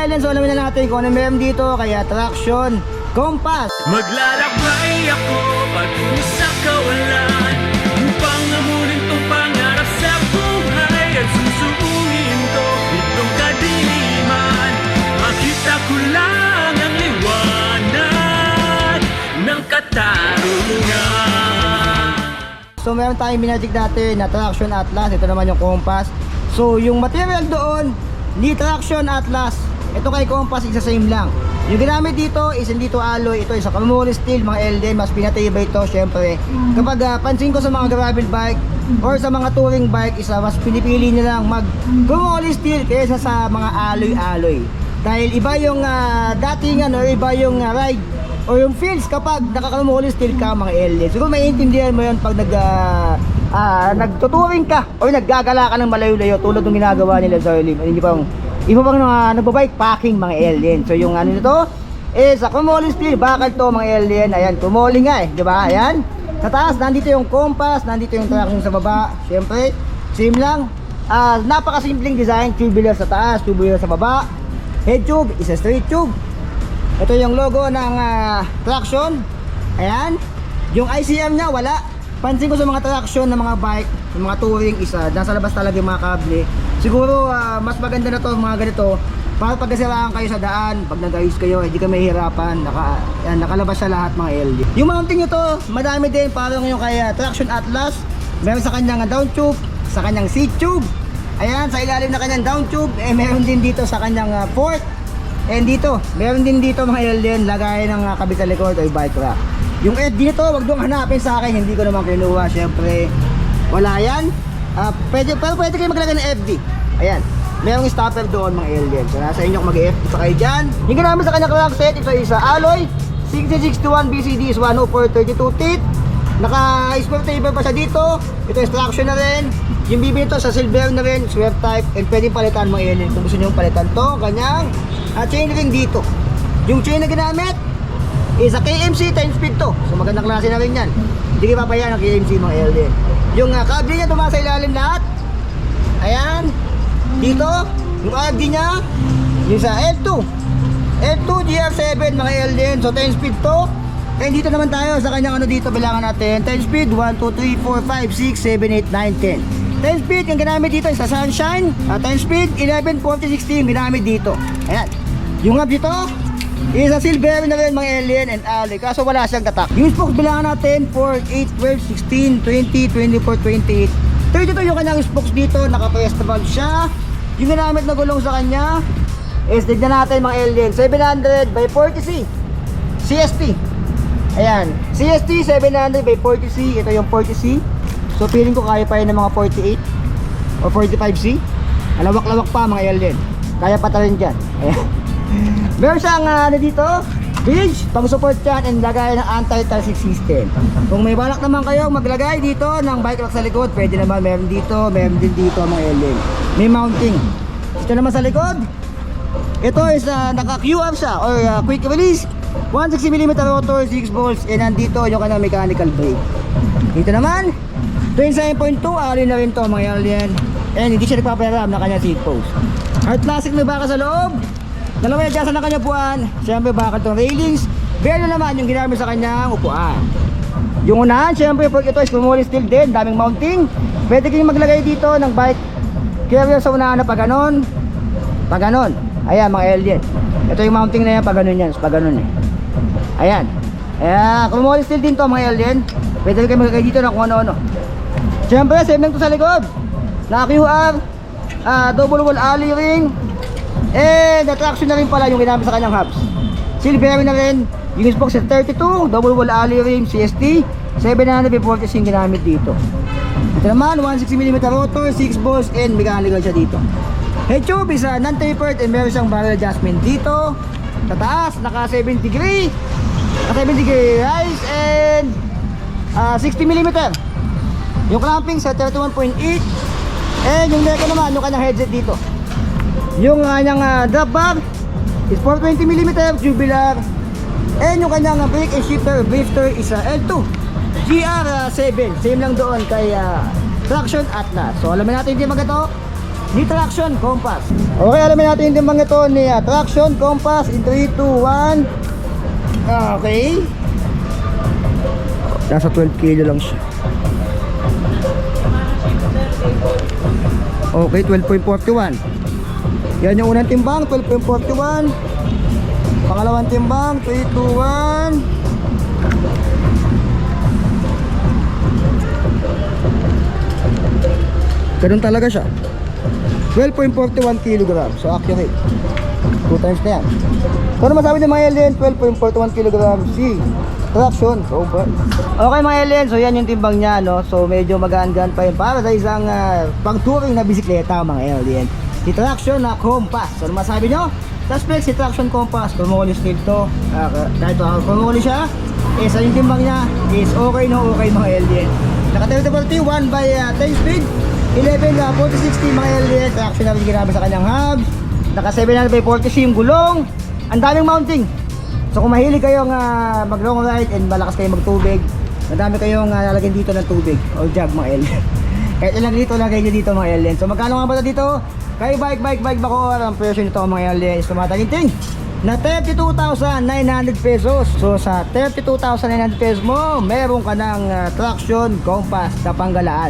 aliens, so alamin na natin kung ano meron dito. Kaya traction, compass. Maglalakbay ako patungo sa kawalan upang amunin tong pangarap sa buhay at susuungin to itong kadiliman. Makita ko lang ang liwanag ng katarungan. So meron tayong minagic natin na traction atlas. Ito naman yung compass. So yung material doon ni traction atlas, ito kay compass isa same lang. Yung ginamit dito is hindi to alloy, ito is sa chromoly steel mga LD, mas pinatibay ito syempre. Kapag pansin ko sa mga gravel bike or sa mga touring bike, isa mas pinipili nilang mag chromoly steel kaysa sa mga alloy. Dahil iba yung datingan or iba yung ride o yung feels kapag naka-chromoly steel ka mga LD. Siguro maiintindihan mo yun pag nagtuturing ka o naggagala ka ng malayo-layo tulad ng ginagawa nila sa Olim. Hindi pa iba pang nagbabike packing mga alien. So yung ano nito is sa chromoly steel, bakal to mga alien. Ayan, chromoly nga di ba? Ayan. Sa taas nandito yung compass, nandito yung traction sa baba. Syempre, same lang. Napakasimpleng design, tubular sa taas, tubular sa baba. Head tube is a straight tube. Ito yung logo ng traction. Ayan. Yung ICM nya wala. Pansin ko sa mga traction ng mga bike, yung mga touring isa, nasa labas talaga yung mga kable. Siguro mas maganda na to mga ganito para pag nasiraan kayo sa daan, pag nag-ayos kayo, hindi ka mahihirapan. Nakalabas sa lahat mga LD. Yung mounting nito, madami din parang yung kaya traction atlas. Meron sa kanyang down tube, sa kanyang seat tube. Ayan, sa ilalim na kanyang down tube, meron din dito sa kanyang fork. And dito, meron din dito mga LD, lagay ng kabit sa likod o bike rack. Yung FD nito, wag niyong hanapin sa akin, hindi ko naman kinuha, syempre wala yan. Pero pwede kayo maglagay ng FD. Ayan, merong stopper doon mga alien. So nasa inyo kung mag-FD pa kayo dyan. Yung ginamit sa kanyang crankset, ito isa alloy 6621 BCD is 10432 teeth. Naka-square taper pa siya dito. Ito is traction na rin. Yung BB nito sa silver na rin, square type. And pwedeng palitan mga alien kung gusto nyo palitan to. Kanyang chain rin dito. Yung chain na ginamit is a KMC 10 speed to. So magandang klase na rin yan. Hindi kayo papayan ng KMC mga alien. Yung kable niya tumasa ilalim lahat. Ayan. Dito, yung RD niya, yung sa L2 GR7 mga alien. So 10 speed to. And dito naman tayo sa kanyang ano dito, bilangan natin 10 speed, 1, 2, 3, 4, 5, 6, 7, 8, 9, 10. 10 speed yung ginamit dito is sa Sunshine. 10 speed, 11, 40, 16 yung ginamit dito. Ayan. Yung hub dito is a silver na rin mga alien and alloy, kaso wala siyang tatak. Yung spokes bilangan natin 4, 8, 12, 16, 20, 24, 28, 32 yung kanyang spokes dito. Naka-press valve siya. Yung ginamit na gulong sa kanya is, tignan natin mga alien, 700 by 40C CST. Ayan, CST 700 by 40C. Ito yung 40C. So feeling ko kaya pa yun ng mga 48 o 45C. Alawak-lawak pa mga alien, kaya pa rin dyan. Ayan. Meron siyang ano dito, bridge, pang-support yan and lagay ng anti-toxic system. Kung may balak naman kayo maglagay dito ng bike rack sa likod, pwede naman, meron dito, meron din dito mga alien. May mounting. Ito naman sa likod, ito is naka-QR siya or quick release 160mm rotor, 6 volts, and nandito yung kanyang mechanical brake. Dito naman 27.2, alin na rin to mga alien. And hindi siya nagpapayaram na kanyang seat post. Hard plastic na baka sa loob. Dalawa yung adjustan na kanyang upuan. Siyempre bakal itong railings. Bear naman yung ginamit sa kanyang upuan. Yung unahan, siyempre pag ito is chromoly steel din, daming mounting. Pwede kayong maglagay dito ng bike carrier sa unahan na pag ganon. Pag ganon. Ayan mga alien. Ito yung mounting na yan, pag ganon yan. Pag ganon eh. Ayan. Ayan, chromoly steel din to mga alien. Pwede kayong maglagay dito ng kung ano-ano. Siyempre, same lang to sa likod. Naka-QR, double wall alloy ring. And traction na rin pala yung ginamit sa kanyang hubs. Silver na rin. Yung spokes sa 32, double wall alloy ring, CST 740 yung ginamit dito. Ito naman 160mm rotor, 6 volts and mechanical siya dito. Head tube is non-tapered and meron siyang barrel adjustment dito. Sa taas, naka 70 degree rise and 60mm. Yung clamping sa 31.8. And yung neck naman, yung kanyang headset dito. Yung kanyang drop bar is 420mm tubular. And yung kanyang brake and shifter drifter is L2 GR7. Same lang doon kay traction atlas. So alamin natin yung mga to. ni Traction Compass. Okay, alamin natin yung timbang ito ni Traction Compass in 3, 2, 1. Okay. Nasa 12 kilo lang siya. Okay, 12.41. Yan yung unang timbang, 12.41. Pangalawang timbang, 3, 2, 1. Ganun talaga siya. 12.41 kg. So accurate. 2 times na yan. So ano masabi ng mga alien? 12.41 kg si Traction Compass. Okay mga alien, so yan yung timbang niya, no? So medyo magaan-gaan pa yun para sa isang pang-touring na bisikleta mga alien. Si Traction na Compass. So ano masabi nyo? Suspect si Traction Compass, kumuli still to. Kahit kumuli siya, sa yung timbang niya is okay no okay mga alien. Naka-30 1 by 10 speed, 11 40-60 mga alien. Traction na rin ginamit sa kanyang hubs. Naka 700 by 40 yung gulong. Ang daming mounting. So kung mahilig kayong mag long ride and malakas kayong magtubig, madami kayong lalagyan dito ng tubig o jug mga alien. Kahit ilang dito lagay nyo dito mga alien. So magkano nga ba dito? Kay bike bako, ang presyo nito mga alien is tumataginting na 32,900 pesos. So sa 32,900 pesos mo, meron ka ng Traction Compass na panggalaan.